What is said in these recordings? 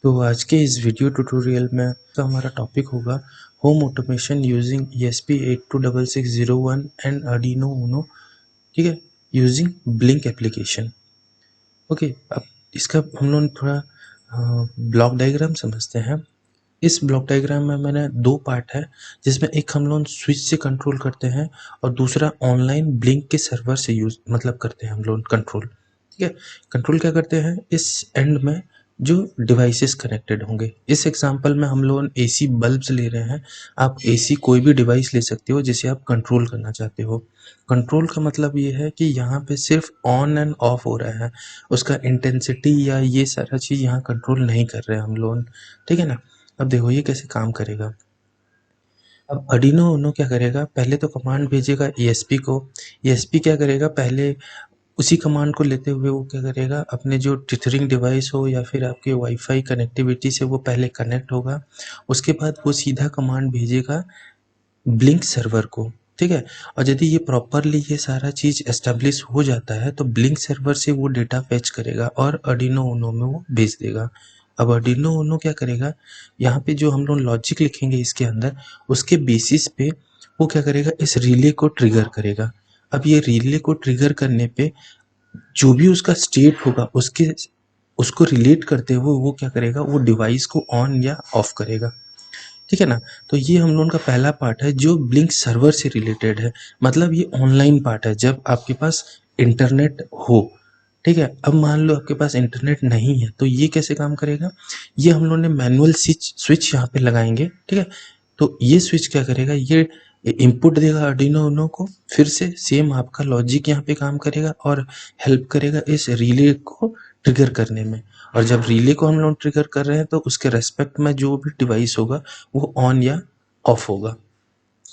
तो आज के इस वीडियो ट्यूटोरियल में तो हमारा टॉपिक होगा home automation using ESP826601 and Arduino Uno. ठीक है, यूजिंग ब्लिंक एप्लीकेशन। ओके, अब इसका हम लोग थोड़ा ब्लॉक डायग्राम समझते हैं। इस ब्लॉक डायग्राम में मैंने दो पार्ट है, जिसमें एक हम लोग स्विच से कंट्रोल करते हैं और दूसरा ऑनलाइन ब्लिंक के सर्वर से यूज करते हैं हम लोग कंट्रोल। ठीक है, कंट्रोल क्या करते हैं, इस एंड में जो डिवाइसेस कनेक्टेड होंगे। इस एग्जांपल में हम लोग एसी बल्ब्स ले रहे हैं। आप एसी कोई भी डिवाइस ले सकते हो जिसे आप कंट्रोल करना चाहते हो। कंट्रोल का मतलब ये है कि यहाँ पे सिर्फ ऑन एंड ऑफ हो रहा है, उसका इंटेंसिटी या ये सारा चीज़ यहाँ कंट्रोल नहीं कर रहे हैं हम लोग। ठीक है ना। अब देखो ये कैसे काम करेगा। अब आर्डिनो यूनो क्या करेगा, पहले तो कमांड भेजेगा ESP को। ESP क्या करेगा, पहले उसी कमांड को लेते हुए वो क्या करेगा, अपने जो टिथरिंग डिवाइस हो या फिर आपके वाईफाई कनेक्टिविटी से वो पहले कनेक्ट होगा। उसके बाद वो सीधा कमांड भेजेगा ब्लिंक सर्वर को। ठीक है, और यदि ये प्रॉपरली ये सारा चीज़ एस्टेब्लिश हो जाता है तो ब्लिंक सर्वर से वो डेटा फेच करेगा और आर्डिनो यूनो में वो भेज देगा। अब आर्डिनो यूनो क्या करेगा, यहाँ पे जो हम लोग लॉजिक लिखेंगे इसके अंदर, उसके बेसिस पे वो क्या करेगा, इस रिले को ट्रिगर करेगा। अब ये रिले को ट्रिगर करने पे जो भी उसका स्टेट होगा उसके उसको रिलेट करते हुए वो क्या करेगा, वो डिवाइस को ऑन या ऑफ करेगा। ठीक है ना। तो ये हम लोगों का पहला पार्ट है जो ब्लिंक सर्वर से रिलेटेड है, मतलब ये ऑनलाइन पार्ट है जब आपके पास इंटरनेट हो। ठीक है, अब मान लो आपके पास इंटरनेट नहीं है तो ये कैसे काम करेगा, ये हम लोगों ने मैनुअल स्विच यहाँ पे लगाएंगे। ठीक है, तो ये स्विच क्या करेगा, ये इनपुट देगा आर्डिनो यूनो को, फिर से सेम आपका लॉजिक यहाँ पे काम करेगा और हेल्प करेगा इस रिले को ट्रिगर करने में। और जब रिले को हम लोग ट्रिगर कर रहे हैं तो उसके रेस्पेक्ट में जो भी डिवाइस होगा वो ऑन या ऑफ होगा।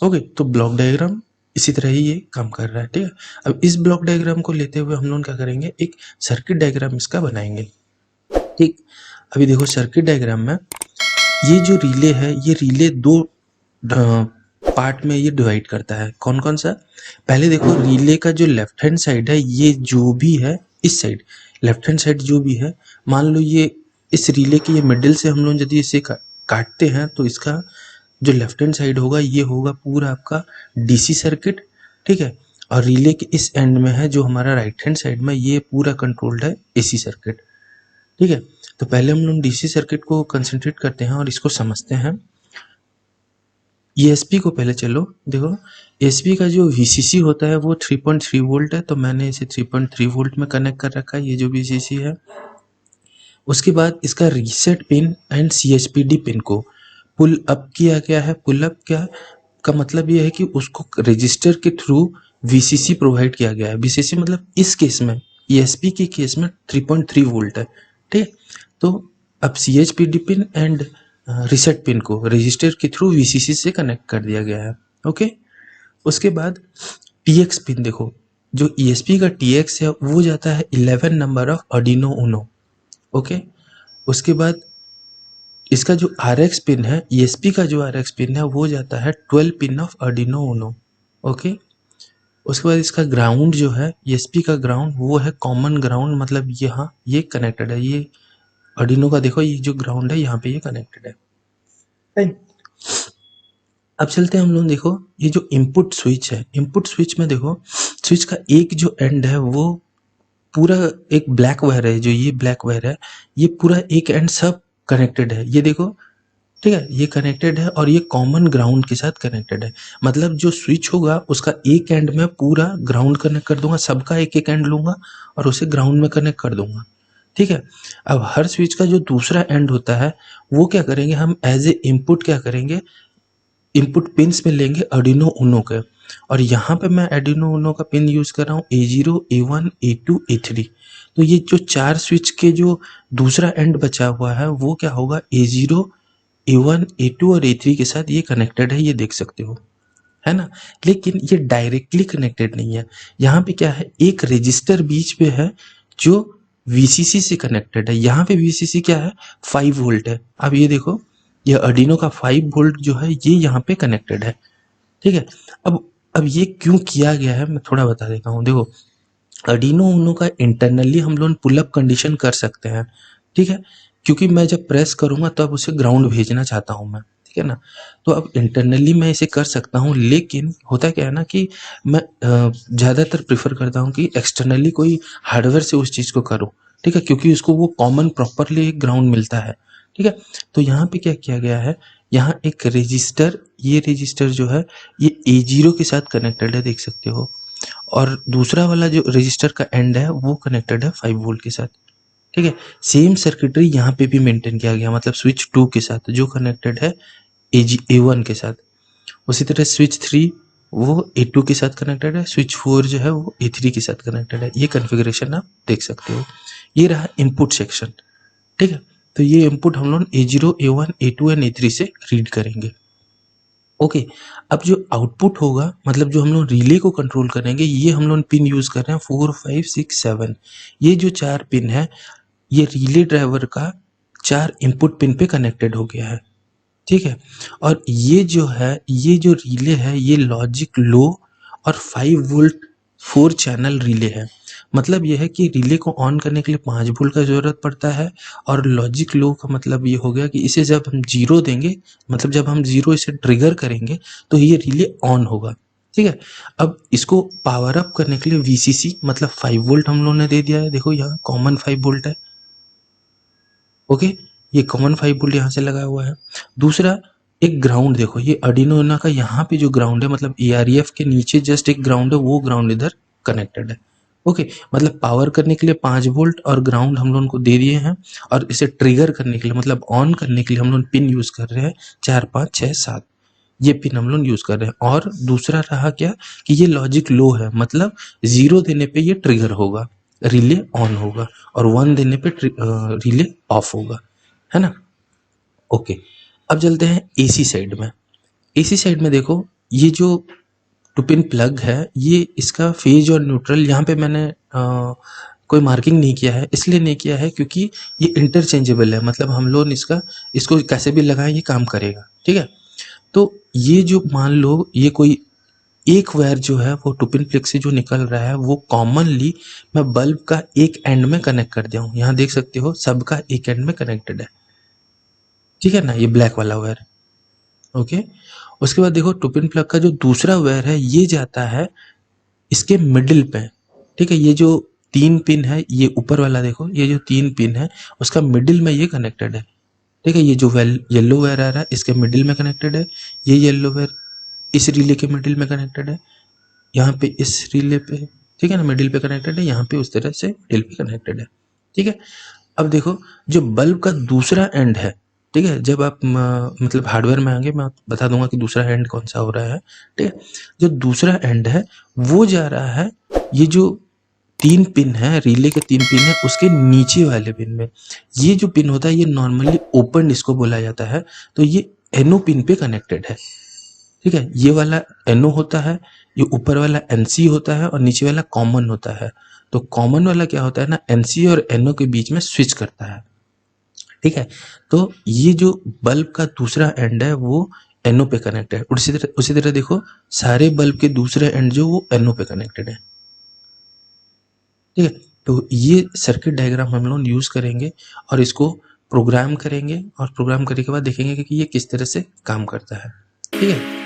ओके, तो ब्लॉक डायग्राम इसी तरह ही ये काम कर रहा है। ठीक है, अब इस ब्लॉक डायग्राम को लेते हुए हम लोग क्या करेंगे, एक सर्किट डायग्राम इसका बनाएंगे। ठीक, अभी देखो सर्किट डायग्राम में ये जो रिले है, ये रिले दो पार्ट में ये डिवाइड करता है। कौन कौन सा, पहले देखो रिले का जो लेफ्ट हैंड साइड है, ये जो भी है इस साइड, लेफ्ट हैंड साइड जो भी है, मान लो ये इस रिले के ये मिडिल से हम लोग यदि इसे काटते हैं तो इसका जो लेफ्ट हैंड साइड होगा ये होगा पूरा आपका DC सर्किट। ठीक है, और रिले के इस एंड में है जो हमारा राइट हैंड साइड में, ये पूरा कंट्रोल्ड है AC सर्किट। ठीक है, तो पहले हम लोग DC सर्किट को कंसंट्रेट करते हैं और इसको समझते हैं। ESP को पहले चलो देखो, ESP का जो VCC होता है वो 3.3 वोल्ट है, तो मैंने इसे 3.3 वोल्ट में कनेक्ट कर रखा है, ये जो VCC है। उसके बाद इसका reset pin and CHPD pin को पुल अप किया गया है। पुल अप क्या का मतलब ये है कि उसको रजिस्टर के थ्रू VCC प्रोवाइड किया गया है। VCC मतलब इस केस में, ESP के केस में 3.3 वोल्ट है। ठीक, तो अब CHPD pin and reset pin को रजिस्टर के थ्रू VCC से कनेक्ट कर दिया गया है। ओके, उसके बाद TX पिन देखो, जो ESP का TX है वो जाता है 11 number of Arduino Uno. Okay, उसके बाद इसका जो RX पिन है, ESP का जो RX पिन है वो जाता है 12 pin of Arduino Uno. Okay, उसके बाद इसका ग्राउंड जो है, ESP का ग्राउंड वो है कॉमन ग्राउंड, मतलब यहाँ ये कनेक्टेड है, ये आर्डिनो का देखो ये जो ग्राउंड है यहाँ पे ये कनेक्टेड है। अब चलते हैं हम लोग, देखो ये जो इनपुट स्विच है, इनपुट स्विच में देखो स्विच का एक जो एंड है वो पूरा एक ब्लैक वायर है, जो ये ब्लैक वायर है ये पूरा एक एंड सब कनेक्टेड है, ये देखो। ठीक है, ये कनेक्टेड है और ये कॉमन ग्राउंड के साथ कनेक्टेड है, मतलब जो स्विच होगा उसका एक एंड में पूरा ग्राउंड कनेक्ट कर दूंगा, सबका एक एक एंड लूंगा और उसे ग्राउंड में कनेक्ट कर दूंगा। ठीक है, अब हर स्विच का जो दूसरा एंड होता है वो क्या करेंगे, हम एज ए इनपुट क्या करेंगे, इनपुट पिन्स में लेंगे आर्डिनो यूनो के। और यहाँ पे मैं आर्डिनो यूनो का पिन यूज कर रहा हूँ A0, A1, A2, A3। तो ये जो चार स्विच के जो दूसरा एंड बचा हुआ है वो क्या होगा, A0, A1, A2 और A3 के साथ ये कनेक्टेड है, ये देख सकते हो, है ना। लेकिन ये डायरेक्टली कनेक्टेड नहीं है, यहाँ पे क्या है, एक रजिस्टर बीच पे है जो VCC से कनेक्टेड है। यहाँ पे VCC क्या है, 5 वोल्ट है। अब ये देखो, ये आर्डिनो का 5 वोल्ट जो है ये यहाँ पे कनेक्टेड है। ठीक है, अब ये क्यों किया गया है मैं थोड़ा बता देता हूँ। देखो आर्डिनो यूनो का इंटरनली हम लोग पुल अप कंडीशन कर सकते हैं। ठीक है, क्योंकि मैं जब प्रेस करूँगा तब उसे ग्राउंड भेजना चाहता हूँ मैं, ठीक है ना। तो अब इंटरनली मैं इसे कर सकता हूँ, लेकिन होता क्या है ना कि मैं ज़्यादातर प्रेफर करता हूँ कि एक्सटर्नली कोई हार्डवेयर से उस चीज़ को करूँ, ठीक है, क्योंकि उसको वो कॉमन प्रॉपरली एक ग्राउंड मिलता है, ठीक है। तो यहाँ पे क्या किया गया है, यहाँ एक रजिस्टर, ये रजिस्टर जो है ये A0 के साथ कनेक्टेड है, देख सकते हो, और दूसरा वाला जो रजिस्टर का एंड है वो कनेक्टेड है 5 वोल्ट के साथ, ठीक है। सेम सर्किटरी यहाँ पे भी मेंटेन किया गया, मतलब स्विच 2 के साथ जो कनेक्टेड है A1 के साथ, उसी तरह स्विच 3 वो A2 के साथ कनेक्टेड है, स्विच 4 जो है वो A3 के साथ कनेक्टेड है। ये कॉन्फ़िगरेशन आप देख सकते हो। ये रहा इनपुट सेक्शन, ठीक है। तो ये इनपुट हम लोग A0, A1, A2 and A3 से रीड करेंगे। ओके, अब जो आउटपुट होगा, मतलब जो हम लोग रिले को कंट्रोल करेंगे, ये हम लोग पिन यूज़ कर रहे हैं 4, 5, 6, 7। ये जो 4 पिन है ये रिले ड्राइवर का 4 इनपुट पिन पे कनेक्टेड हो गया है, ठीक है। और ये जो है, ये जो रिले है ये लॉजिक लो और 5 वोल्ट 4 चैनल रिले है। मतलब ये है कि रिले को ऑन करने के लिए 5 वोल्ट का ज़रूरत पड़ता है, और लॉजिक लो का मतलब ये हो गया कि इसे जब हम 0 देंगे, मतलब जब हम 0 इसे ट्रिगर करेंगे तो ये रिले ऑन होगा, ठीक है। अब इसको पावर अप करने के लिए VCC मतलब 5 वोल्ट हम लोगों ने दे दिया है, देखो यहाँ कॉमन 5 वोल्ट है, ओके। ये कॉमन 5 वोल्ट यहाँ से लगा हुआ है। दूसरा एक ग्राउंड, देखो ये आर्डिनो यूनो का यहाँ पे जो ग्राउंड है, मतलब AREF के नीचे जस्ट एक ग्राउंड है, वो ग्राउंड इधर कनेक्टेड है, ओके। मतलब पावर करने के लिए 5 वोल्ट और ग्राउंड हम लोगों को दे दिए हैं, और इसे ट्रिगर करने के लिए मतलब ऑन करने के लिए हम लोग पिन यूज़ कर रहे हैं 4, 5, 6, 7, ये पिन हम लोग यूज़ कर रहे हैं। और दूसरा रहा क्या कि ये लॉजिक लो है, मतलब 0 देने पे ये ट्रिगर होगा, रिले ऑन होगा, और 1 देने पे रिले ऑफ होगा, है ना। ओके, अब चलते हैं AC साइड में। AC साइड में देखो, ये जो 2 पिन प्लग है, ये इसका फेज और न्यूट्रल यहाँ पे मैंने कोई मार्किंग नहीं किया है, इसलिए नहीं किया है क्योंकि ये इंटरचेंजेबल है, मतलब हम लोग इसको कैसे भी लगाएं ये काम करेगा, ठीक है। तो ये जो मान लो ये कोई एक वायर जो है वो 2 पिन प्लग से जो निकल रहा है वो कॉमनली मैं बल्ब का एक एंड में कनेक्ट कर दिया हूँ। यहाँ देख सकते हो सबका एक एंड में कनेक्टेड है, ठीक है ना, ये ब्लैक वाला वायर, ओके। उसके बाद देखो 2 पिन प्लग का जो दूसरा वायर है ये जाता है इसके मिडिल पे, ठीक है। ये जो 3 पिन है, ये ऊपर वाला देखो, ये जो 3 पिन है उसका मिडिल में ये कनेक्टेड है, ठीक है। ये जो येलो वायर आ रहा है इसके मिडिल में कनेक्टेड है, ये येलो वायर इस रिले के मिडिल में कनेक्टेड है, यहाँ पे इस रिले पे, ठीक है ना, मिडिल पे कनेक्टेड है, यहाँ पे उस तरह से मिडिल पे कनेक्टेड है, ठीक है। अब देखो जो बल्ब का दूसरा एंड है, ठीक है, जब आप मतलब हार्डवेयर में आएंगे मैं बता दूंगा कि दूसरा एंड कौन सा हो रहा है, ठीक है। जो दूसरा एंड है वो जा रहा है, ये जो 3 पिन है, रिले के 3 पिन है उसके नीचे वाले पिन में। ये जो पिन होता है ये नॉर्मली ओपन इसको बोला जाता है, तो ये NO पिन पे कनेक्टेड है, ठीक है। ये वाला NO होता है, ये ऊपर वाला NC होता है, और नीचे वाला कॉमन होता है। तो कॉमन वाला क्या होता है ना, NC और NO के बीच में स्विच करता है, ठीक है। तो ये जो बल्ब का दूसरा एंड है वो NO पे कनेक्ट है, उसी तरह देखो सारे बल्ब के दूसरे एंड जो वो NO पे कनेक्टेड है, ठीक है। तो ये सर्किट डायग्राम हम लोग यूज़ करेंगे और इसको प्रोग्राम करेंगे, और प्रोग्राम करने के बाद देखेंगे कि ये किस तरह से काम करता है, ठीक है।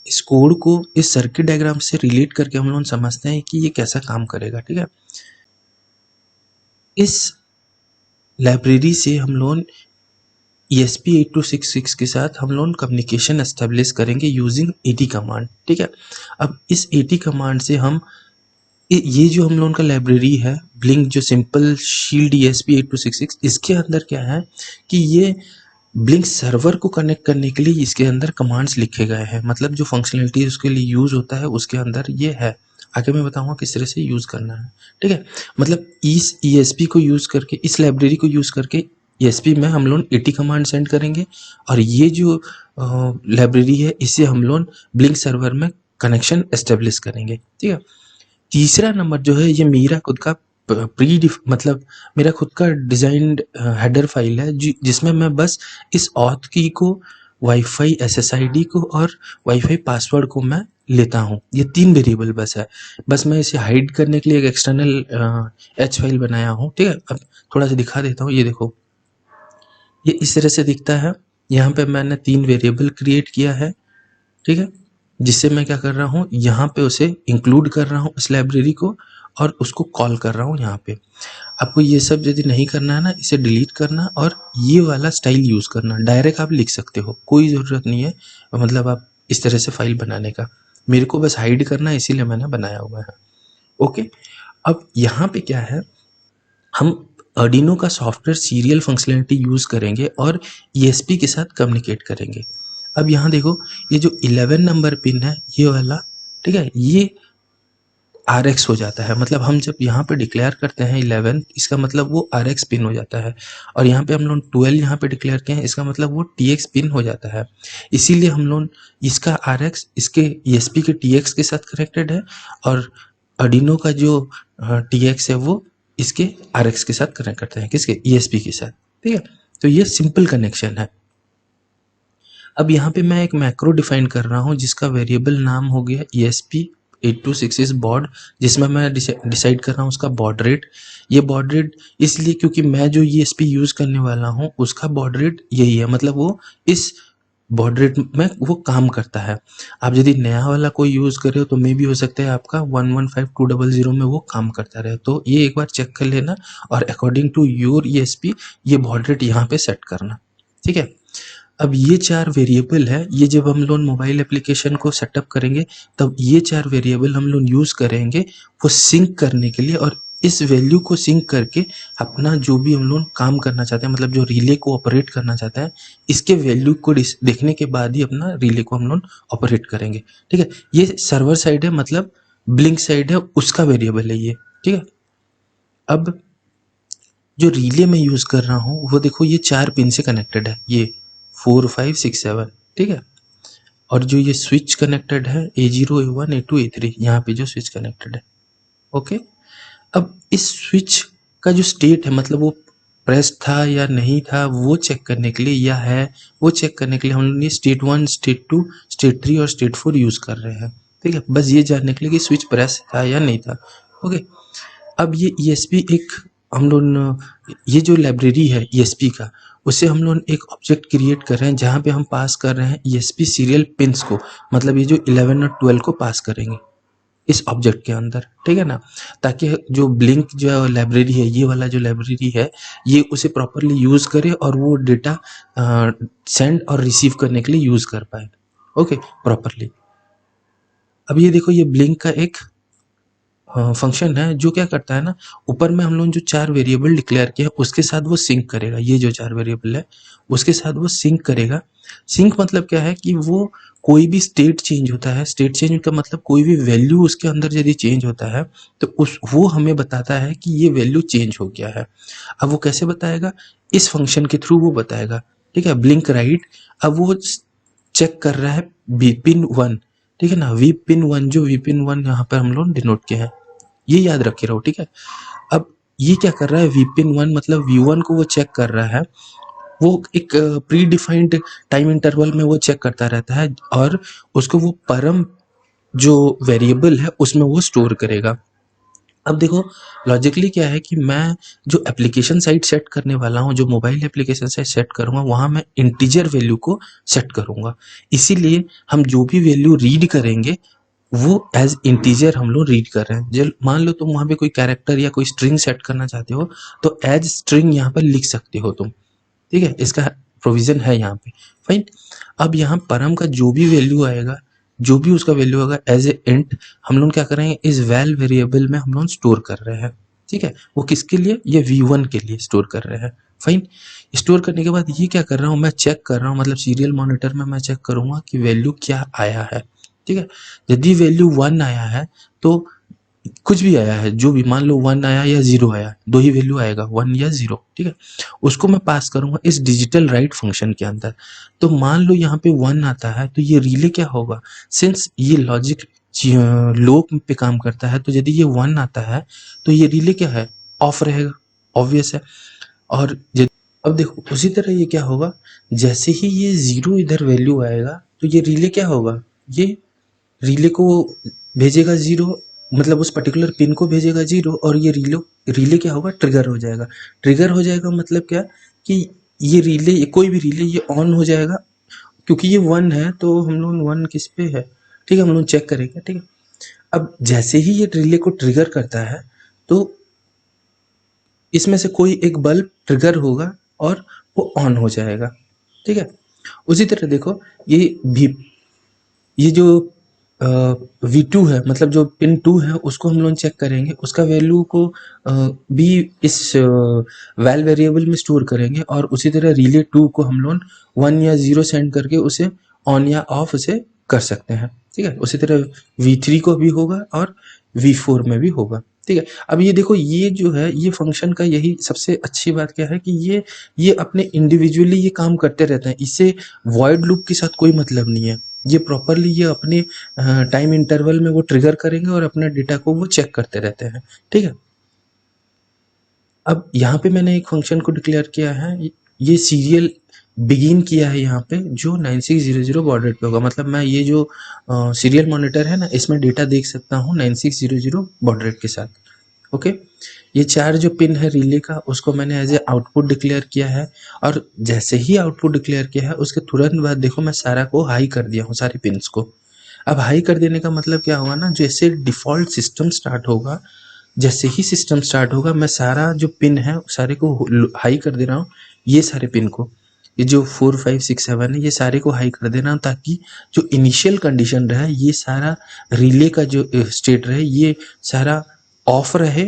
इस कोड को इस सर्किट डायग्राम से रिलेट करके हम लोग समझते हैं कि ये कैसा काम करेगा, ठीक है। इस लाइब्रेरी से हम लोग ESP8266 के साथ हम लोग कम्युनिकेशन एस्टेब्लिश करेंगे यूजिंग AT कमांड, ठीक है। अब इस AT कमांड से हम ये जो हम लोगों का लाइब्रेरी है ब्लिंक जो सिंपल शील्ड ESP8266, इसके अंदर क्या है कि ये ब्लिंक सर्वर को कनेक्ट करने के लिए इसके अंदर कमांड्स लिखे गए हैं, मतलब जो फंक्शनलिटी उसके लिए यूज़ होता है उसके अंदर ये है। आगे मैं बताऊंगा किस तरह से यूज़ करना है, ठीक है। मतलब इस ESP को यूज़ करके, इस लाइब्रेरी को यूज़ करके ESP में हम लोग AT कमांड सेंड करेंगे, और ये जो लाइब्रेरी है इसे हम लोग ब्लिंक सर्वर में कनेक्शन एस्टेब्लिश करेंगे, ठीक है। तीसरा नंबर जो है ये मेरा खुद का मतलब मेरा खुद का डिजाइंड हेडर फाइल है जिसमें मैं बस इस ऑथ की को वाईफाई SSID को और वाईफाई पासवर्ड को मैं लेता हूँ। ये 3 वेरिएबल बस है। बस मैं इसे हाइड करने के लिए एक एक्सटर्नल H फाइल बनाया हूँ, ठीक है। अब थोड़ा सा दिखा देता हूँ, ये देखो, ये इस तरह से दिखता है। यहाँ पे मैंने 3 वेरिएबल क्रिएट किया है, ठीक है, जिससे मैं क्या कर रहा हूँ, यहाँ पे उसे इंक्लूड कर रहा हूँ, उस लाइब्रेरी को, और उसको कॉल कर रहा हूँ यहाँ पे। आपको ये सब यदि नहीं करना है ना, इसे डिलीट करना और ये वाला स्टाइल यूज़ करना। डायरेक्ट आप लिख सकते हो, कोई ज़रूरत नहीं है मतलब आप इस तरह से फाइल बनाने का। मेरे को बस हाइड करना है, इसीलिए मैंने बनाया हुआ है। ओके, अब यहाँ पे क्या है, हम आर्डिनो का सॉफ्टवेयर सीरियल फंक्शनलिटी यूज़ करेंगे और ESP के साथ कम्युनिकेट करेंगे। अब यहाँ देखो, ये जो 11 नंबर पिन है, ये वाला, ठीक है, ये RX हो जाता है। मतलब हम जब यहाँ पे डिक्लेयर करते हैं 11, इसका मतलब वो RX पिन हो जाता है। और यहाँ पे हम लोग 12 यहाँ पे डिक्लेयर किए हैं, इसका मतलब वो TX पिन हो जाता है। इसीलिए हम लोग इसका RX इसके ESP के TX के साथ कनेक्टेड है, और आर्डिनो का जो TX है वो इसके RX के साथ कनेक्ट करते हैं, किसके, ESP के साथ, ठीक है। तो ये सिंपल कनेक्शन है। अब यहाँ पे मैं एक मैक्रो डिफाइन कर रहा हूँ जिसका वेरिएबल नाम हो गया ESP8266 बॉड, जिसमें मैं डिसाइड कर रहा हूँ उसका बॉड रेट। ये बॉड रेट इसलिए क्योंकि मैं जो ESP यूज़ करने वाला हूँ उसका बॉड रेट यही है, मतलब वो इस बॉड रेट में वो काम करता है। आप यदि नया वाला कोई यूज़ कर रहे हो तो मे भी हो सकता है आपका 115200 में वो काम करता रहे। तो ये एक बार चेक कर लेना और अकॉर्डिंग टू योर ESP ये बॉड रेट यहाँ पे सेट करना, ठीक है। अब ये 4 वेरिएबल है, ये जब हम लोग मोबाइल एप्लीकेशन को सेटअप करेंगे तब ये 4 वेरिएबल हम लोग यूज़ करेंगे वो सिंक करने के लिए, और इस वैल्यू को सिंक करके अपना जो भी हम लोग काम करना चाहते हैं, मतलब जो रिले को ऑपरेट करना चाहते हैं, इसके वैल्यू को देखने के बाद ही अपना रिले को हम लोग ऑपरेट करेंगे, ठीक है। ये सर्वर साइड है, मतलब ब्लिंक साइड है, उसका वेरिएबल है ये, ठीक है। अब जो रिले मैं यूज़ कर रहा हूँ वो देखो, ये 4 पिन से कनेक्टेड है, ये 4 5 6 7, ठीक है। और जो ये स्विच कनेक्टेड है A0 A1 A2 A3, यहाँ पे जो स्विच कनेक्टेड है, ओके। अब इस स्विच का जो स्टेट है, मतलब वो प्रेस था या नहीं था, वो चेक करने के लिए, या है वो चेक करने के लिए हम लोग ये स्टेट 1 स्टेट 2 स्टेट 3 और स्टेट 4 यूज़ कर रहे हैं, ठीक है। बस ये जानने के लिए कि स्विच प्रेस था या नहीं था, ओके। अब ये ESP एक हम लोग, ये जो लाइब्रेरी है ESP का, उससे हम लोग एक ऑब्जेक्ट क्रिएट कर रहे हैं जहाँ पे हम पास कर रहे हैं ESP सीरियल पिंस को, मतलब ये जो 11 और 12 को पास करेंगे इस ऑब्जेक्ट के अंदर, ठीक है ना, ताकि जो ब्लिंक जो लाइब्रेरी है, ये वाला जो लाइब्रेरी है, ये उसे प्रॉपरली यूज़ करे और वो डेटा सेंड और रिसीव करने के लिए यूज़ कर पाए, ओके, प्रॉपरली। अब ये देखो, ये ब्लिंक का एक फंक्शन है जो क्या करता है ना, ऊपर में हम लोग जो 4 वेरिएबल डिक्लेयर किया उसके साथ वो सिंक करेगा। ये जो 4 वेरिएबल है उसके साथ वो सिंक करेगा। सिंक मतलब क्या है कि वो कोई भी स्टेट चेंज होता है, स्टेट चेंज का मतलब कोई भी वैल्यू उसके अंदर यदि चेंज होता है तो उस वो हमें बताता है कि ये वैल्यू चेंज हो गया है। अब वो कैसे बताएगा, इस फंक्शन के थ्रू वो बताएगा, ठीक है, ब्लिंक राइट। अब वो चेक कर रहा है पिन 1, ठीक है ना, पिन 1, जो पिन 1 यहाँ पर हम लोग डिनोट किए हैं, ये याद रखे रहो, ठीक है। अब ये क्या कर रहा है, पिन 1 मतलब V1 को वो चेक कर रहा है, वो एक प्री डिफाइंड टाइम इंटरवल में वो चेक करता रहता है और उसको वो परम जो वेरिएबल है उसमें वो स्टोर करेगा। अब देखो, लॉजिकली क्या है कि मैं जो एप्लीकेशन साइट सेट करने वाला हूँ, जो मोबाइल एप्लीकेशन साइट सेट करूँगा, वहाँ मैं इंटीजर वैल्यू को सेट करूँगा। इसीलिए हम जो भी वैल्यू रीड करेंगे वो एज इंटीजर हम लोग रीड कर रहे हैं। जब मान लो तुम वहाँ पे कोई कैरेक्टर या कोई स्ट्रिंग सेट करना चाहते हो तो एज स्ट्रिंग यहाँ पर लिख सकते हो तुम, ठीक है, इसका प्रोविजन है यहाँ पे, फाइन। अब यहाँ परम का जो भी वैल्यू आएगा, जो भी उसका वैल्यू होगा एज ए इंट, हम लोग क्या करेंगे, इस वैल वेरिएबल में हम लोग स्टोर कर रहे हैं, ठीक है। वो किसके लिए, ये V1 के लिए स्टोर कर रहे हैं, फाइन। स्टोर करने के बाद ये क्या कर रहा हूँ, मैं चेक कर रहा हूँ, मतलब सीरियल मॉनिटर में मैं चेक करूँगा कि वैल्यू क्या आया है, ठीक है। यदि वैल्यू 1 आया है तो कुछ भी आया है, जो भी, मान लो 1 आया या 0 आया, दो ही वैल्यू आएगा, 1 या 0, ठीक है। उसको मैं पास करूंगा इस डिजिटल राइट फंक्शन के अंदर। तो मान लो यहाँ पे 1 आता है तो ये रिले क्या होगा, सिंस ये लॉजिक लो पे काम करता है, तो यदि ये 1 आता है तो ये रिले क्या है, ऑफ रहेगा, ऑब्वियस है। और अब देखो उसी तरह ये क्या होगा, जैसे ही ये 0 इधर वैल्यू आएगा तो ये रिले क्या होगा, ये रिले को भेजेगा 0, मतलब उस पर्टिकुलर पिन को भेजेगा 0, और ये रिले क्या होगा, ट्रिगर हो जाएगा। ट्रिगर हो जाएगा मतलब क्या, कि ये रिले, कोई भी रिले ये ऑन हो जाएगा, क्योंकि ये 1 है तो हम लोग 1 किस पे है, ठीक है, हम लोग चेक करेंगे, ठीक है। अब जैसे ही ये रिले को ट्रिगर करता है तो इसमें से कोई एक बल्ब ट्रिगर होगा और वो ऑन हो जाएगा, ठीक है। उसी तरह देखो ये जो V2 है, मतलब जो पिन 2 है उसको हम लोग चेक करेंगे, उसका वैल्यू को भी इस वैल वेरिएबल में स्टोर करेंगे, और उसी तरह रिले 2 को हम लोग 1 या 0 सेंड करके उसे ऑन या ऑफ उसे कर सकते हैं, ठीक है। उसी तरह V3 को भी होगा और V4 में भी होगा, ठीक है। अब ये देखो, ये जो है ये फंक्शन का यही सबसे अच्छी बात क्या है कि ये अपने इंडिविजुअली ये काम करते रहते हैं, इससे वॉइड लूप के साथ कोई मतलब नहीं है। ये प्रॉपरली ये अपने टाइम इंटरवल में वो ट्रिगर करेंगे और अपना डेटा को वो चेक करते रहते हैं, ठीक है। अब यहाँ पे मैंने एक फंक्शन को डिक्लेयर किया है, ये सीरियल बिगिन किया है यहाँ पे, जो 9600 बॉर्ड रेट पे होगा, मतलब मैं ये जो सीरियल मॉनिटर है ना, इसमें डेटा देख सकता हूँ 9600 बॉर्ड रेट के साथ, ओके। ये 4 जो पिन है रिले का, उसको मैंने एज ए आउटपुट डिक्लेयर किया है, और जैसे ही आउटपुट डिक्लेयर किया है उसके तुरंत बाद देखो मैं सारा को हाई कर दिया हूँ, सारे पिन्स को। अब हाई कर देने का मतलब क्या होगा ना, जैसे डिफ़ॉल्ट सिस्टम स्टार्ट होगा, जैसे ही सिस्टम स्टार्ट होगा मैं सारा जो पिन है सारे को हाई कर दे रहा हूँ, ये सारे पिन को, ये जो 4 5 6 7 है ये सारे को हाई कर देना, ताकि जो इनिशियल कंडीशन रहे ये सारा रिले का जो स्टेट रहे ये सारा ऑफ रहे,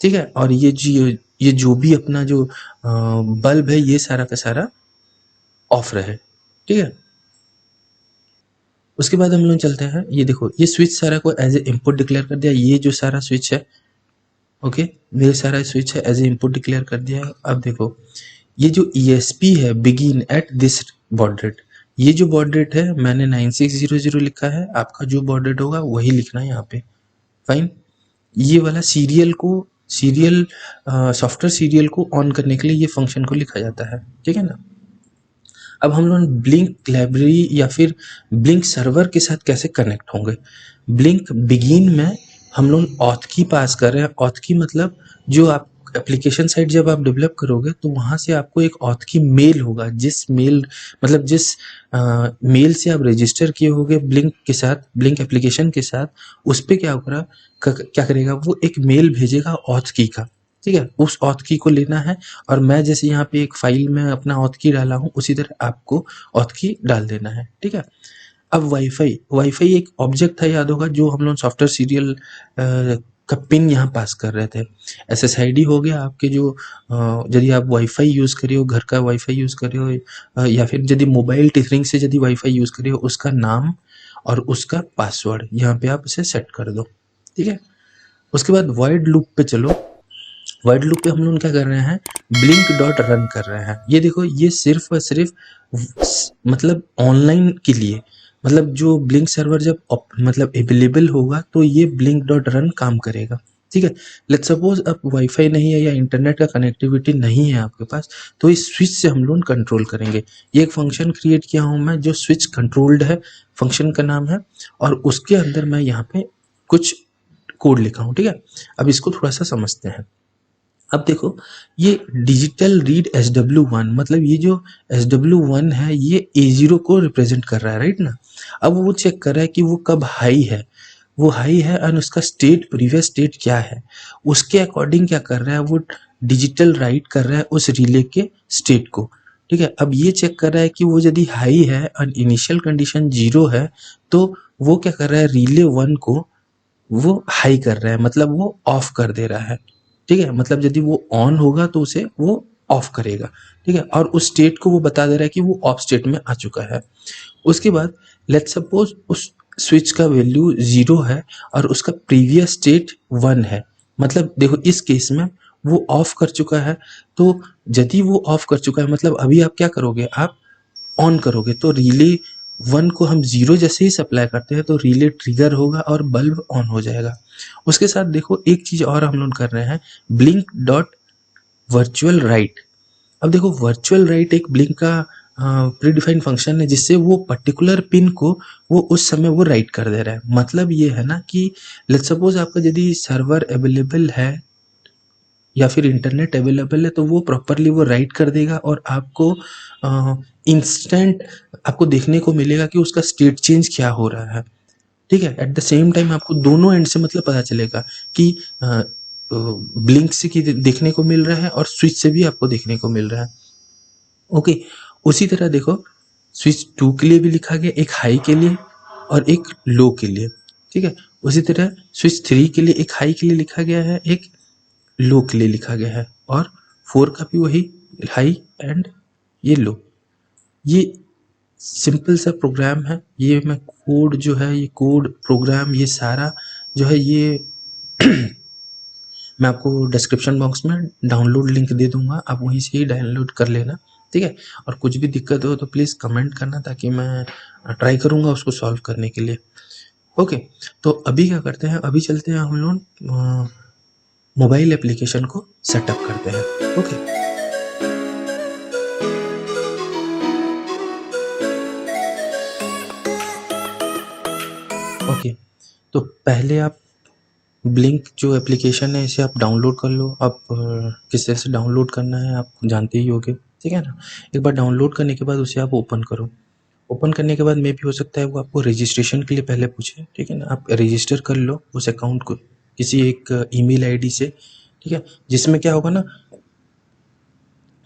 ठीक है। और ये जो भी अपना जो बल्ब है ये सारा का सारा ऑफ रहे, ठीक है। उसके बाद हम लोग चलते हैं, ये देखो ये स्विच सारा को एज ए इनपुट डिक्लेयर कर दिया, ये जो सारा स्विच है, ओके, ये सारा स्विच है एज ए इनपुट डिक्लेयर कर दिया है। अब देखो ये जो ESP है, begin at this baud rate, ये जो बॉड रेट है मैंने 9600 लिखा है, आपका जो बॉड रेट होगा वही लिखना है यहाँ पे, फाइन। ये वाला सीरियल सॉफ्टवेयर सीरियल को ऑन करने के लिए ये फंक्शन को लिखा जाता है, ठीक है ना। अब हम लोग ब्लिंक लाइब्रेरी या फिर ब्लिंक सर्वर के साथ कैसे कनेक्ट होंगे। ब्लिंक बिगिन में हम लोग ऑथ की पास कर रहे हैं, ऑथ की मतलब जो आप एप्लीकेशन साइट जब आप डेवलप करोगे तो वहाँ से आपको एक ऑथ की मेल होगा, जिस मेल मतलब जिस मेल से आप रजिस्टर किए होगे ब्लिंक के साथ, ब्लिंक एप्लीकेशन के साथ, उस पर क्या करेगा वो एक मेल भेजेगा ऑथ की का, ठीक है। उस ऑथ की को लेना है, और मैं जैसे यहाँ पे एक फाइल में अपना ऑथ की डाला हूँ उसी तरह आपको ऑथ की डाल देना है, ठीक है। अब वाईफाई एक ऑब्जेक्ट था, याद होगा, जो हम लोग सॉफ्टवेयर सीरियल का पिन यहाँ पास कर रहे थे। SSID हो गया आपके, जो यदि आप वाईफाई यूज़ कर रहे हो, घर का वाईफाई यूज़ कर रहे हो, या फिर यदि मोबाइल टिथरिंग से यदि वाईफाई यूज़ कर रहे हो, उसका नाम और उसका पासवर्ड यहाँ पे आप इसे सेट कर दो, ठीक है। उसके बाद वॉइड लूप पे चलो। वाइड लूप पे हम लोग क्या कर रहे हैं, ब्लिंक डॉट रन कर रहे हैं। ये देखो ये सिर्फ और सिर्फ मतलब ऑनलाइन के लिए, मतलब जो ब्लिंक सर्वर जब मतलब अवेलेबल होगा तो ये ब्लिंक डॉट रन काम करेगा, ठीक है। लेट्स सपोज अब वाईफाई नहीं है या इंटरनेट का कनेक्टिविटी नहीं है आपके पास, तो इस स्विच से हम लोग कंट्रोल करेंगे। ये एक फंक्शन क्रिएट किया हूँ मैं जो स्विच कंट्रोल्ड है, फंक्शन का नाम है, और उसके अंदर मैं यहाँ पे कुछ कोड लिखा हूँ, ठीक है। अब इसको थोड़ा सा समझते हैं। अब देखो ये डिजिटल रीड SW1, मतलब ये जो SW1 है ये A0 को रिप्रेजेंट कर रहा है, राइट ना। अब वो चेक कर रहा है कि वो कब हाई है, वो हाई है, और उसका स्टेट प्रीवियस स्टेट क्या है, उसके अकॉर्डिंग क्या कर रहा है वो डिजिटल राइट कर रहा है उस रिले के स्टेट को, ठीक है। अब ये चेक कर रहा है कि वो यदि हाई है और इनिशियल कंडीशन 0 है तो वो क्या कर रहा है, रिले 1 को वो हाई कर रहा है, मतलब वो ऑफ कर दे रहा है, ठीक है। मतलब यदि वो ऑन होगा तो उसे वो ऑफ करेगा, ठीक है। और उस स्टेट को वो बता दे रहा है कि वो ऑफ स्टेट में आ चुका है। उसके बाद लेट्स सपोज उस स्विच का वैल्यू 0 है और उसका प्रीवियस स्टेट 1 है, मतलब देखो इस केस में वो ऑफ कर चुका है, तो यदि वो ऑफ कर चुका है मतलब अभी आप क्या करोगे, आप ऑन करोगे, तो रिले 1 को हम 0 जैसे ही सप्लाई करते हैं तो रिले ट्रिगर होगा और बल्ब ऑन हो जाएगा। उसके साथ देखो एक चीज़ और हम लोग कर रहे हैं, ब्लिंक डॉट वर्चुअल राइट। अब देखो वर्चुअल राइट एक ब्लिंक का प्री डिफाइंड फंक्शन है जिससे वो पर्टिकुलर पिन को वो उस समय वो राइट कर दे रहा है। मतलब ये है ना कि लेट्स सपोज आपका यदि सर्वर अवेलेबल है या फिर इंटरनेट अवेलेबल है तो वो प्रॉपरली वो राइट कर देगा और आपको इंस्टेंट आपको देखने को मिलेगा कि उसका स्टेट चेंज क्या हो रहा है। ठीक है, एट द सेम टाइम आपको दोनों एंड से मतलब पता चलेगा कि ब्लिंक से कि देखने को मिल रहा है और स्विच से भी आपको देखने को मिल रहा है। ओके, उसी तरह देखो स्विच 2 के लिए भी लिखा गया, एक हाई के लिए और एक लो के लिए। ठीक है, उसी तरह स्विच 3 के लिए एक हाई के लिए लिखा गया है, एक लो के लिए लिखा गया है और 4 का भी वही हाई एंड ये लो। ये सिंपल सा प्रोग्राम है। ये मैं कोड जो है ये कोड प्रोग्राम ये सारा जो है ये मैं आपको डिस्क्रिप्शन बॉक्स में डाउनलोड लिंक दे दूंगा, आप वहीं से ही डाउनलोड कर लेना। ठीक है, और कुछ भी दिक्कत हो तो प्लीज़ कमेंट करना ताकि मैं ट्राई करूँगा उसको सॉल्व करने के लिए। ओके, तो अभी क्या करते हैं, अभी चलते हैं हम लोग मोबाइल एप्लीकेशन को सेटअप करते हैं। ओके, ओके, तो पहले आप ब्लिंक जो एप्लीकेशन है इसे आप डाउनलोड कर लो। आप किस तरह से डाउनलोड करना है आप जानते ही होगे, ठीक है ना। एक बार डाउनलोड करने के बाद उसे आप ओपन करो। ओपन करने के बाद मे भी हो सकता है वो आपको रजिस्ट्रेशन के लिए पहले पूछे, ठीक है ना। आप रजिस्टर कर लो उस अकाउंट को किसी एक ईमेल आईडी से, ठीक है, जिसमें क्या होगा ना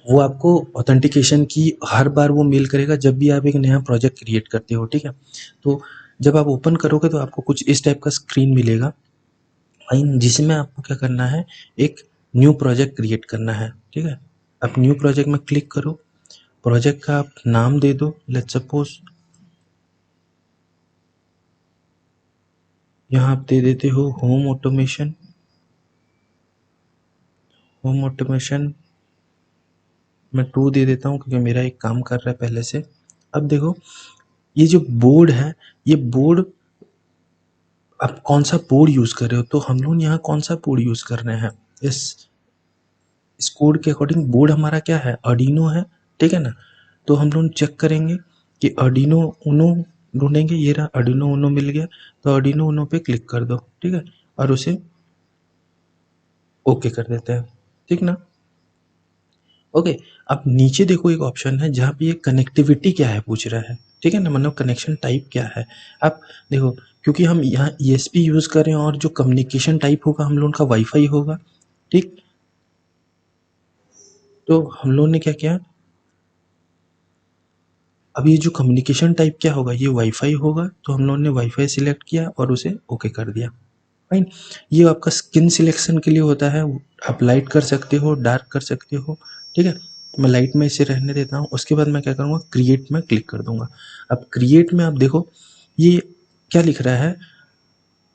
वो आपको ऑथेंटिकेशन की हर बार वो मेल करेगा जब भी आप एक नया प्रोजेक्ट क्रिएट करते हो। ठीक है, तो जब आप ओपन करोगे तो आपको कुछ इस टाइप का स्क्रीन मिलेगा जिसमें आपको क्या करना है, एक न्यू प्रोजेक्ट क्रिएट करना है। ठीक है, आप न्यू प्रोजेक्ट में क्लिक करो, प्रोजेक्ट का आप नाम दे दो, लेट्स सपोज यहाँ आप दे देते हो होम ऑटोमेशन। होम ऑटोमेशन मैं 2 दे देता हूँ क्योंकि मेरा एक काम कर रहा है पहले से। अब देखो ये जो बोर्ड है, ये बोर्ड आप कौन सा बोर्ड यूज़ कर रहे हो, तो हम लोग यहाँ कौन सा बोर्ड यूज़ कर रहे हैं। इस कोड के अकॉर्डिंग बोर्ड हमारा क्या है, आर्डिनो है। ठीक है ना, तो हम लोग चेक करेंगे कि आर्डिनो उनो ढूंढेंगे, ये रहा आर्डिनो उनो मिल गया, तो आर्डिनो उनो पे क्लिक कर दो। ठीक है, और उसे ओके कर देते हैं, ठीक ना। ओके, अब नीचे देखो एक ऑप्शन है जहाँ पे ये कनेक्टिविटी क्या है पूछ रहा है, ठीक है ना, मतलब कनेक्शन टाइप क्या है। आप देखो क्योंकि हम यहाँ ईएसपी यूज़ कर रहे हैं और जो कम्युनिकेशन टाइप होगा हम लोगों का वाईफाई होगा। ठीक, तो हम लोगों ने क्या किया, अब ये जो कम्युनिकेशन टाइप क्या होगा, ये वाईफाई होगा, तो हम लोगों ने वाईफाई सिलेक्ट किया और उसे ओके कर दिया। फाइन, ये आपका स्किन सिलेक्शन के लिए होता है, आप लाइट कर सकते हो डार्क कर सकते हो। ठीक है, मैं लाइट में इसे रहने देता हूँ। उसके बाद मैं क्या करूँगा, क्रिएट में क्लिक कर दूंगा। अब क्रिएट में आप देखो ये क्या लिख रहा है,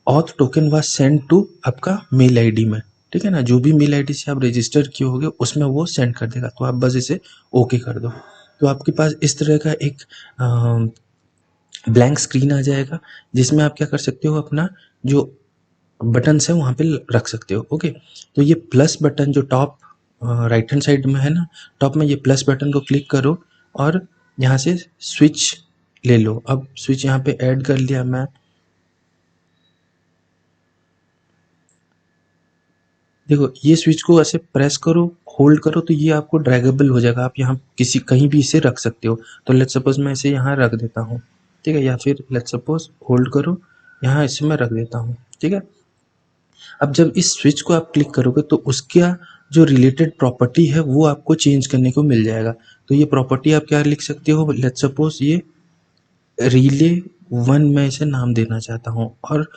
auth token was send to आपका मेल आईडी में। ठीक है ना, जो भी मेल आईडी से आप रजिस्टर किए होगे उसमें वो सेंड कर देगा, तो आप बस इसे ओके कर दो। तो आपके पास इस तरह का एक ब्लैंक स्क्रीन आ जाएगा जिसमें आप क्या कर सकते हो, अपना जो बटन है वहाँ पे रख सकते हो। ओके, तो ये प्लस बटन जो टॉप राइट हैंड साइड में है ना, टॉप में ये प्लस बटन को क्लिक करो और यहाँ से स्विच ले लो। अब स्विच यहाँ पे ऐड कर लिया मैं। देखो ये स्विच को ऐसे प्रेस करो, होल्ड करो, तो ये आपको ड्रैगेबल हो जाएगा, आप यहाँ किसी कहीं भी इसे रख सकते हो। तो लेट्स सपोज मैं इसे यहाँ रख देता हूँ, ठीक है, या फिर लेट्स सपोज होल्ड करो, यहाँ इसे मैं रख देता हूँ। ठीक है, अब जब इस स्विच को आप क्लिक करोगे तो उसका जो रिलेटेड प्रॉपर्टी है वो आपको चेंज करने को मिल जाएगा। तो ये प्रॉपर्टी आप क्या लिख सकते हो, लेट्स सपोज ये रिले 1 मैं इसे नाम देना चाहता हूँ, और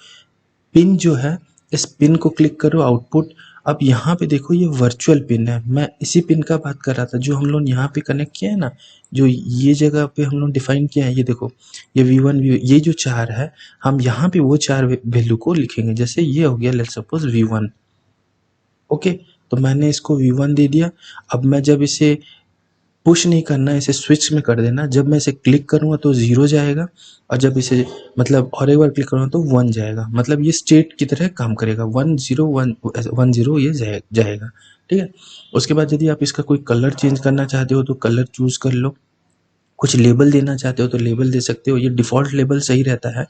पिन जो है इस पिन को क्लिक करो आउटपुट। अब यहाँ पे देखो ये वर्चुअल पिन है, मैं इसी पिन का बात कर रहा था जो हम लोग यहाँ पे कनेक्ट किया है ना, जो ये जगह पे हम लोग डिफाइन किया है। ये देखो ये V1 ये जो 4 है, हम यहाँ पे वो 4 वैल्यू को लिखेंगे। जैसे ये हो गया लेट्स सपोज V1। ओके, तो मैंने इसको V1 दे दिया। अब मैं जब इसे पुश नहीं करना, इसे स्विच में कर देना। जब मैं इसे क्लिक करूँगा तो 0 जाएगा, और जब इसे मतलब और एक बार क्लिक करूँगा तो 1 जाएगा। मतलब ये स्टेट की तरह काम करेगा, 1 0 1 1 0 ये जाएगा, ठीक है। उसके बाद यदि आप इसका कोई कलर चेंज करना चाहते हो तो कलर चूज़ कर लो, कुछ लेबल देना चाहते हो तो लेबल दे सकते हो। ये डिफ़ॉल्ट लेबल सही रहता है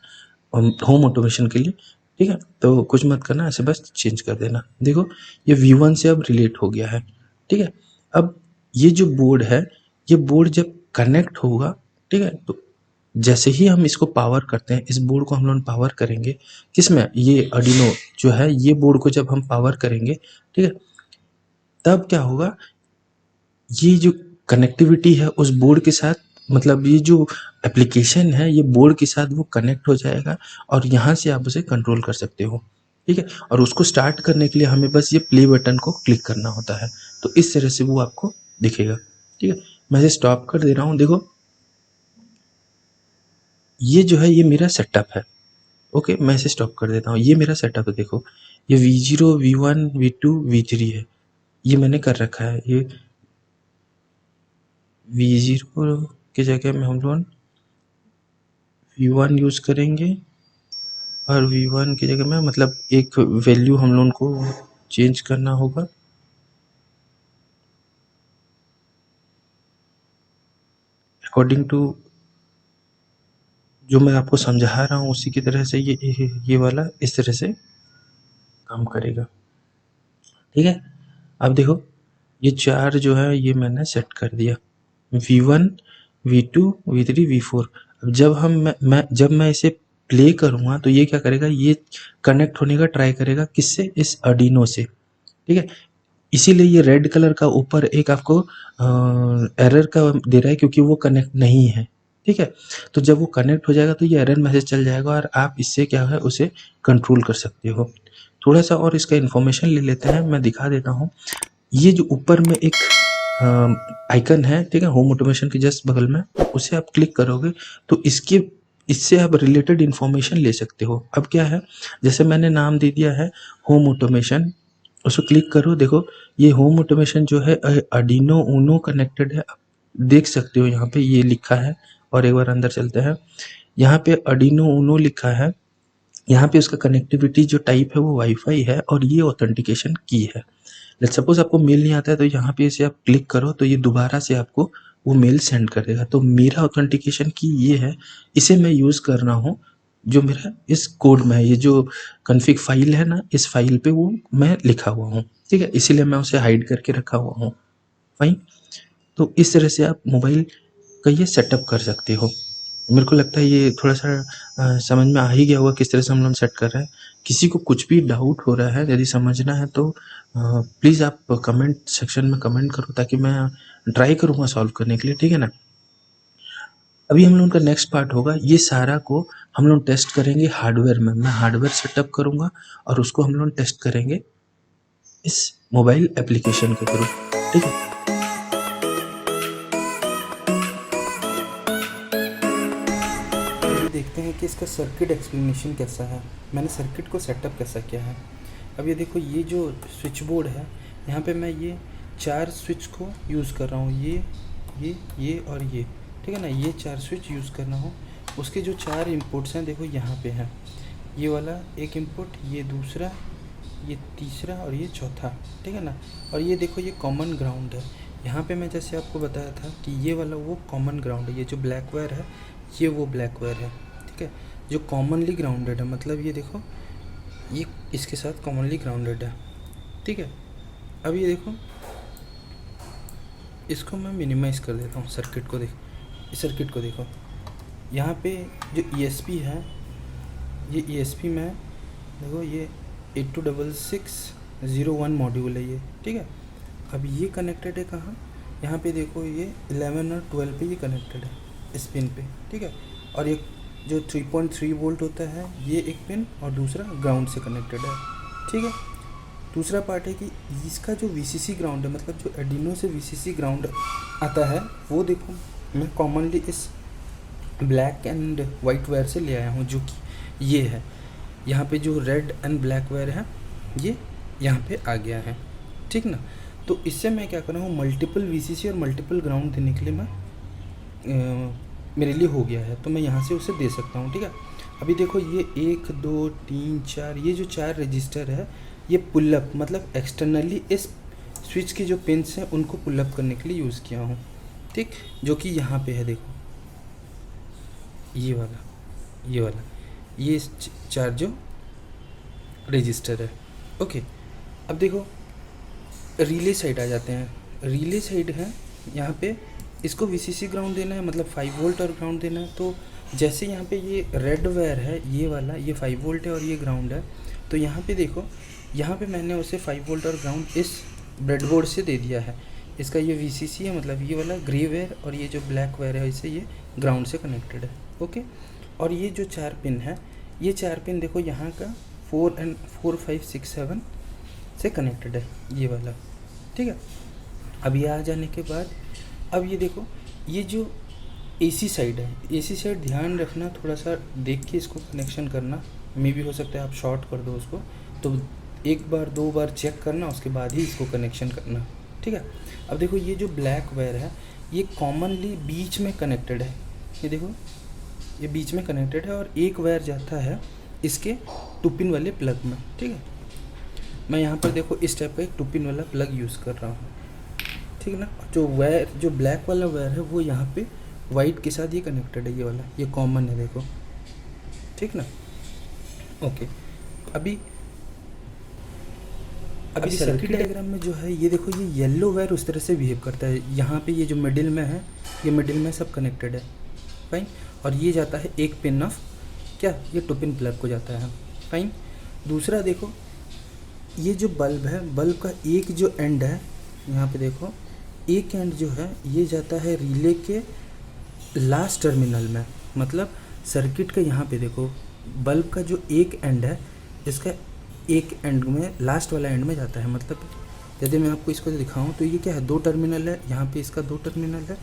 होम ऑटोमेशन के लिए, ठीक है। तो कुछ मत करना, ऐसे बस चेंज कर देना। देखो ये V1 से अब रिलेट हो गया है, ठीक है। अब ये जो बोर्ड है, ये बोर्ड जब कनेक्ट होगा, ठीक है, तो जैसे ही हम इसको पावर करते हैं, इस बोर्ड को हम लोग पावर करेंगे किसमें, ये आर्डिनो जो है, ये बोर्ड को जब हम पावर करेंगे, ठीक है, तब क्या होगा, ये जो कनेक्टिविटी है उस बोर्ड के साथ, मतलब ये जो एप्लीकेशन है ये बोर्ड के साथ वो कनेक्ट हो जाएगा, और यहाँ से आप उसे कंट्रोल कर सकते हो, ठीक है। और उसको स्टार्ट करने के लिए हमें बस ये प्ले बटन को क्लिक करना होता है, तो इस तरह से वो आपको दिखेगा, ठीक है। मैं इसे स्टॉप कर दे रहा हूँ। देखो ये जो है ये मेरा सेटअप है, ओके, मैं इसे स्टॉप कर देता हूँ। ये मेरा सेटअप है, देखो ये V0 V1 V2 V3 है, ये मैंने कर रखा है। ये V0 की जगह में हम लोग V1 यूज़ करेंगे, और V1 की जगह में मतलब एक वैल्यू हम लोगों को चेंज करना होगा। अकॉर्डिंग टू जो मैं आपको समझा रहा हूँ उसी की तरह से ये वाला इस तरह से काम करेगा, ठीक है। अब देखो ये 4 जो है ये मैंने सेट कर दिया, V1 V2 V3 V4। अब जब जब मैं इसे प्ले करूँगा तो ये क्या करेगा, ये कनेक्ट होने का ट्राई करेगा किससे, इस आर्डिनो से, ठीक है। इसीलिए ये रेड कलर का ऊपर एक आपको एरर का दे रहा है, क्योंकि वो कनेक्ट नहीं है, ठीक है। तो जब वो कनेक्ट हो जाएगा तो ये एरर मैसेज चल जाएगा, और आप इससे क्या है उसे कंट्रोल कर सकते हो। थोड़ा सा और इसका इन्फॉर्मेशन ले लेते हैं, मैं दिखा देता हूँ। ये जो ऊपर में एक आइकन है, ठीक है, होम ऑटोमेशन के जस्ट बगल में, उसे आप क्लिक करोगे तो इससे आप रिलेटेड इन्फॉर्मेशन ले सकते हो। अब क्या है, जैसे मैंने नाम दे दिया है होम ऑटोमेशन, उसको क्लिक करो। देखो ये होम ऑटोमेशन जो है आर्डिनो ऊनो कनेक्टेड है, आप देख सकते हो यहाँ पे ये लिखा है। और एक बार अंदर चलते हैं, यहाँ पे आर्डिनो ऊनो लिखा है, यहाँ पे उसका कनेक्टिविटी जो टाइप है वो वाईफाई है, और ये ऑथेंटिकेशन की है। लेट्स सपोज आपको मेल नहीं आता है तो यहाँ पे इसे आप क्लिक करो तो ये दोबारा से आपको वो मेल सेंड कर देगा। तो मेरा ऑथेंटिकेशन की ये है, इसे मैं यूज़ कर रहा हूँ, जो मेरा इस कोड में है, ये जो कॉन्फ़िग फाइल है ना, इस फाइल पे वो मैं लिखा हुआ हूँ, ठीक है। इसीलिए मैं उसे हाइड करके रखा हुआ हूँ, फाइन। तो इस तरह से आप मोबाइल का ये सेटअप कर सकते हो। मेरे को लगता है ये थोड़ा-सा समझ में आ ही गया होगा किस तरह से हम लोग सेट कर रहे हैं। किसी को कुछ भी डाउट हो रहा है, यदि समझना है तो प्लीज़ आप कमेंट सेक्शन में कमेंट करो, ताकि मैं ट्राई करूँगा सॉल्व करने के लिए, ठीक है ना? अभी हम लोगों का नेक्स्ट पार्ट होगा, ये सारा को हम लोग टेस्ट करेंगे हार्डवेयर में। मैं हार्डवेयर सेटअप करूँगा और उसको हम लोग टेस्ट करेंगे इस मोबाइल एप्लीकेशन के थ्रू, ठीक है? देखते हैं कि इसका सर्किट एक्सप्लेनेशन कैसा है, मैंने सर्किट को सेटअप कैसा किया है। अब ये देखो, ये जो स्विच बोर्ड है, यहाँ पे मैं ये 4 स्विच को यूज़ कर रहा हूँ, ये और ये, ठीक है ना, ये 4 स्विच यूज़ कर रहा हूँ। उसके जो 4 इनपुट्स हैं देखो यहाँ पे हैं, ये वाला एक इनपुट, ये दूसरा, ये तीसरा और ये चौथा, ठीक है ना। और ये देखो ये कॉमन ग्राउंड है। यहाँ पे मैं जैसे आपको बताया था कि ये वाला वो कॉमन ग्राउंड है, ये जो ब्लैक वायर है ये वो ब्लैक वायर है, ठीक है, जो कॉमनली ग्राउंडेड है। मतलब ये देखो ये इसके साथ कॉमनली ग्राउंडेड है, ठीक है। अब ये देखो, इसको मैं मिनिमाइज़ कर देता हूँ, सर्किट को देख, इस सर्किट को देखो, यहाँ पे जो ESP है, ये ESP में देखो ये 826601 मॉड्यूल है ये, ठीक है। अब ये कनेक्टेड है कहाँ, यहाँ पे देखो ये 11 और 12 पे ये कनेक्टेड है, इस पिन पे, ठीक है। और एक जो 3.3 वोल्ट होता है ये एक पिन, और दूसरा ग्राउंड से कनेक्टेड है, ठीक है। दूसरा पार्ट है कि इसका जो VCC ग्राउंड है, मतलब जो आर्डिनो से VCC ग्राउंड आता है, वो देखो मैं कॉमनली इस ब्लैक एंड वाइट वायर से ले आया हूँ, जो कि ये है। यहाँ पे जो रेड एंड ब्लैक वायर है ये यहाँ पे आ गया है, ठीक ना। तो इससे मैं क्या कर रहा हूँ, मल्टीपल वीसीसी और मल्टीपल ग्राउंड देने के लिए मैं मेरे लिए हो गया है, तो मैं यहाँ से उसे दे सकता हूँ। ठीक है, अभी देखो ये 1 2 3 4 ये जो 4 रजिस्टर है ये पुलअप मतलब एक्सटर्नली इस स्विच की जो पिन्स हैं उनको पुलअप करने के लिए यूज़ किया हूँ। ठीक, जो कि यहाँ पे है, देखो ये वाला ये 4 जो रजिस्टर है। ओके, अब देखो रिले साइड आ जाते हैं। रिले साइड है यहाँ पे, इसको वीसीसी ग्राउंड देना है, मतलब 5 वोल्ट और ग्राउंड देना है। तो जैसे यहाँ पे ये रेड वायर है, ये वाला, ये 5 वोल्ट है और ये ग्राउंड है, तो यहाँ पे देखो, यहाँ पे मैंने उसे 5 वोल्ट और ग्राउंड इस ब्रेडबोर्ड से दे दिया है। इसका ये वीसीसी है, मतलब ये वाला ग्रे वायर, और ये जो ब्लैक वायर है इसे ये ग्राउंड से कनेक्टेड है। ओके, और ये जो 4 पिन है, ये 4 पिन देखो यहाँ का 4 5 6 7 से कनेक्टेड है, ये वाला। ठीक है, अब ये आ जाने के बाद अब ये देखो, ये जो एसी साइड है, एसी साइड ध्यान रखना, थोड़ा सा देख के इसको कनेक्शन करना। मे भी हो सकता है आप शॉर्ट कर दो उसको, तो 1 बार 2 बार चेक करना, उसके बाद ही इसको कनेक्शन करना। ठीक है, अब देखो ये जो ब्लैक वायर है ये कॉमनली बीच में कनेक्टेड है, ये देखो ये बीच में कनेक्टेड है, और एक वायर जाता है इसके 2 पिन वाले प्लग में। ठीक है, मैं यहाँ पर देखो इस टाइप का एक 2 पिन वाला प्लग यूज़ कर रहा हूँ। ठीक है ना, जो वायर जो ब्लैक वाला वायर है वो यहाँ पे वाइट के साथ ये कनेक्टेड है, ये वाला, ये कॉमन है देखो। ठीक ना, ओके, अभी सर्किट डायग्राम में जो है ये देखो, ये येलो वायर उस तरह से बिहेव करता है। यहाँ पे ये जो मिडिल में है, ये मिडिल में सब कनेक्टेड है, फाइन, और ये जाता है एक पिन ऑफ क्या, ये 2 पिन प्लग को जाता है, फाइन। दूसरा देखो, ये जो बल्ब है, बल्ब का एक जो एंड है, यहाँ पे देखो एक एंड जो है ये जाता है रिले के लास्ट टर्मिनल में, मतलब सर्किट का यहाँ पे देखो बल्ब का जो एक एंड है इसका एक एंड में, लास्ट वाला एंड में जाता है। मतलब यदि मैं आपको इसको दिखाऊं तो ये क्या है, 2 टर्मिनल है, यहाँ पे इसका 2 टर्मिनल है।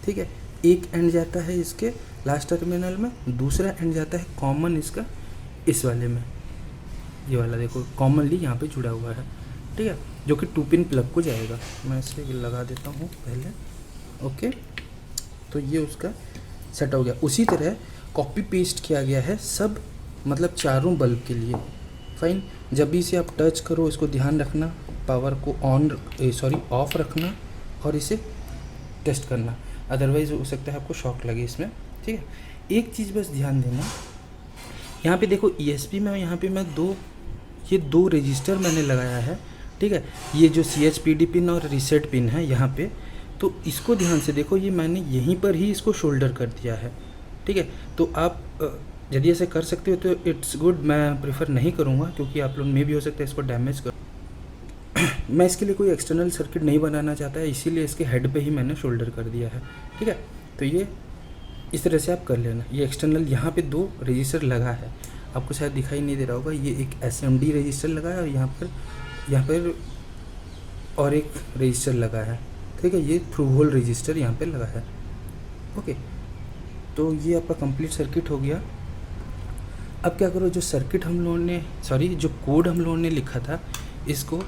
ठीक है, एक एंड जाता है इसके लास्ट टर्मिनल में, दूसरा एंड जाता है कॉमन इसका इस वाले में, ये वाला देखो कॉमनली यहाँ पे जुड़ा हुआ है। ठीक है, जो कि 2 पिन प्लग को जाएगा। मैं इसे लगा देता हूँ पहले। ओके, तो ये उसका सेट हो गया। उसी तरह कॉपी पेस्ट किया गया है सब, मतलब चारों बल्ब के लिए, फाइन। जब भी इसे आप टच करो इसको ध्यान रखना, पावर को ऑफ रखना और इसे टेस्ट करना, अदरवाइज़ हो सकता है आपको शॉक लगे इसमें। ठीक है, एक चीज़ बस ध्यान देना, यहाँ पे देखो ESP में यहाँ पे मैं ये दो रजिस्टर मैंने लगाया है। ठीक है, ये जो CHPD पिन और रीसेट पिन है यहाँ पे, तो इसको ध्यान से देखो, ये मैंने यहीं पर ही इसको शोल्डर कर दिया है। ठीक है, तो आप यदि ऐसे कर सकते हो तो इट्स गुड, मैं प्रेफर नहीं करूँगा क्योंकि आप लोग में भी हो सकता है इसको डैमेज कर मैं इसके लिए कोई एक्सटर्नल सर्किट नहीं बनाना चाहता है, इसीलिए इसके हेड पे ही मैंने शोल्डर कर दिया है। ठीक है, तो ये इस तरह से आप कर लेना। ये एक्सटर्नल यहाँ पे 2 रजिस्टर लगा है, आपको शायद दिखाई नहीं दे रहा होगा, ये एक SMD रजिस्टर लगा है और यहाँ पर और एक रजिस्टर लगा है। ठीक है, ये थ्रू होल रजिस्टर यहाँ पे लगा है। ओके, तो ये आपका कंप्लीट सर्किट हो गया। अब क्या करो, जो सर्किट हम लोगों ने जो कोड हम लोगों ने लिखा था इसको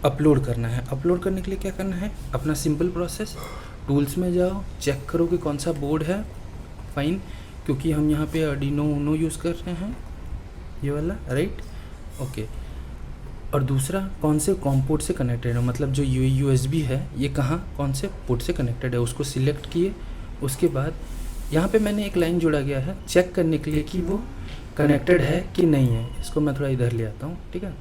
अपलोड करना है। अपलोड करने के लिए क्या करना है, अपना सिंपल प्रोसेस, टूल्स में जाओ, चेक करो कि कौन सा बोर्ड है, फाइन, क्योंकि हम यहाँ पे आर्डिनो ऊनो यूज़ कर रहे हैं, ये वाला, राइट। ओके, और दूसरा कौन से कॉम पोर्ट से कनेक्टेड है, मतलब जो USB है ये कहाँ कौन से पोर्ट से कनेक्टेड है, उसको सिलेक्ट किए। उसके बाद यहाँ पे मैंने एक लाइन जोड़ा गया है चेक करने के लिए कि वो कनेक्टेड है कि नहीं है। इसको मैं थोड़ा इधर ले आता हूँ। ठीक है,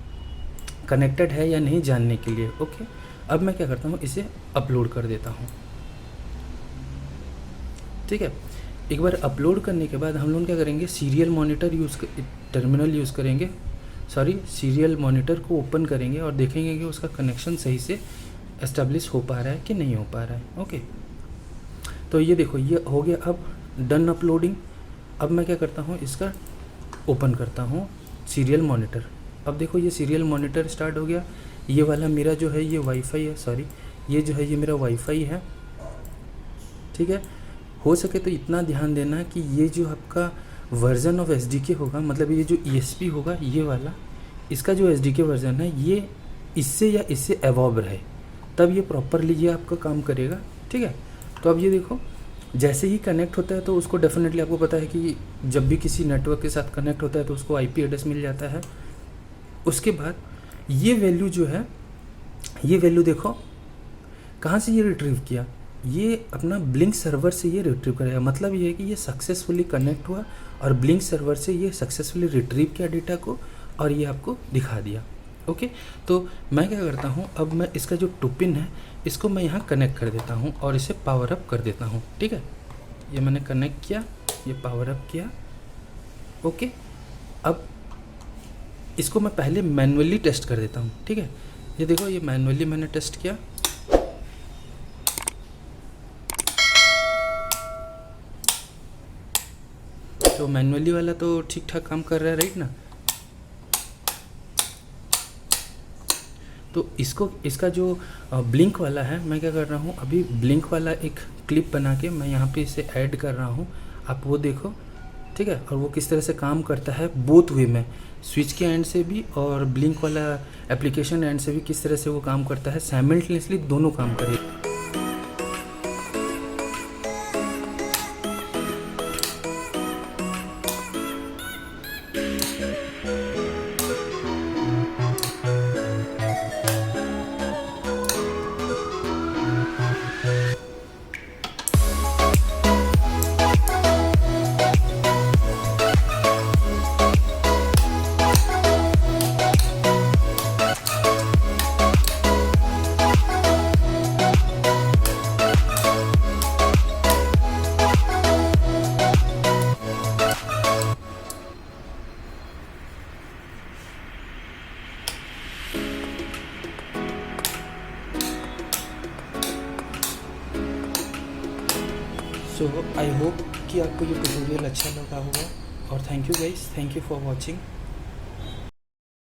कनेक्टेड है या नहीं जानने के लिए। ओके, अब मैं क्या करता हूँ, इसे अपलोड कर देता हूँ। ठीक है, एक बार अपलोड करने के बाद हम लोग क्या करेंगे, सीरियल मॉनिटर टर्मिनल यूज़ करेंगे, सीरियल मॉनिटर को ओपन करेंगे और देखेंगे कि उसका कनेक्शन सही से एस्टेब्लिश हो पा रहा है कि नहीं हो पा रहा है। ओके, तो ये देखो ये हो गया अब डन अपलोडिंग। अब मैं क्या करता हूँ, इसका ओपन करता हूँ सीरियल मॉनिटर। अब देखो ये सीरियल मॉनिटर स्टार्ट हो गया। ये वाला मेरा जो है ये वाईफाई है, ये जो है ये मेरा वाईफाई है। ठीक है, हो सके तो इतना ध्यान देना कि ये जो आपका वर्जन ऑफ SDK होगा, मतलब ये जो ESP होगा ये वाला, इसका जो SDK वर्जन है ये इससे या इससे अबव रहे। तब ये प्रॉपरली ये आपका काम करेगा, ठीक है। तो अब ये देखो, जैसे ही कनेक्ट होता है तो उसको डेफिनेटली आपको पता है कि जब भी किसी नेटवर्क के साथ कनेक्ट होता है तो उसको आईपी एड्रेस मिल जाता है। उसके बाद ये वैल्यू जो है, ये वैल्यू देखो कहाँ से ये रिट्रीव किया, ये अपना ब्लिंक सर्वर से ये रिट्रीव करेगा। मतलब ये है कि ये सक्सेसफुली कनेक्ट हुआ और ब्लिंक सर्वर से ये सक्सेसफुली रिट्रीव किया डेटा को और ये आपको दिखा दिया। ओके, तो मैं क्या करता हूँ, अब मैं इसका जो टुपिन है इसको मैं यहाँ कनेक्ट कर देता हूँ और इसे पावर अप कर देता हूँ, ठीक है। ये मैंने कनेक्ट किया, ये पावर अप किया। ओके, अब इसको मैं पहले मैन्युअली टेस्ट कर देता हूँ, ठीक है। ये देखो, ये मैन्युअली मैंने टेस्ट किया। तो मैन्युअली वाला तो ठीक ठाक काम कर रहा है, राइट ना। तो इसका जो ब्लिंक वाला है, मैं क्या कर रहा हूँ, अभी ब्लिंक वाला एक क्लिप बना के मैं यहाँ पे इसे ऐड कर रहा हूँ। आप वो देखो, ठीक है। और वो किस तरह से काम करता है बोथ वे में, स्विच के एंड से भी और ब्लिंक वाला एप्लीकेशन एंड से भी किस तरह से वो काम करता है, साइमल्टेनियसली दोनों काम करेगा। सो आई होप कि आपको ये ट्यूटोरियल अच्छा लगा होगा और thank you guys, thank you for watching.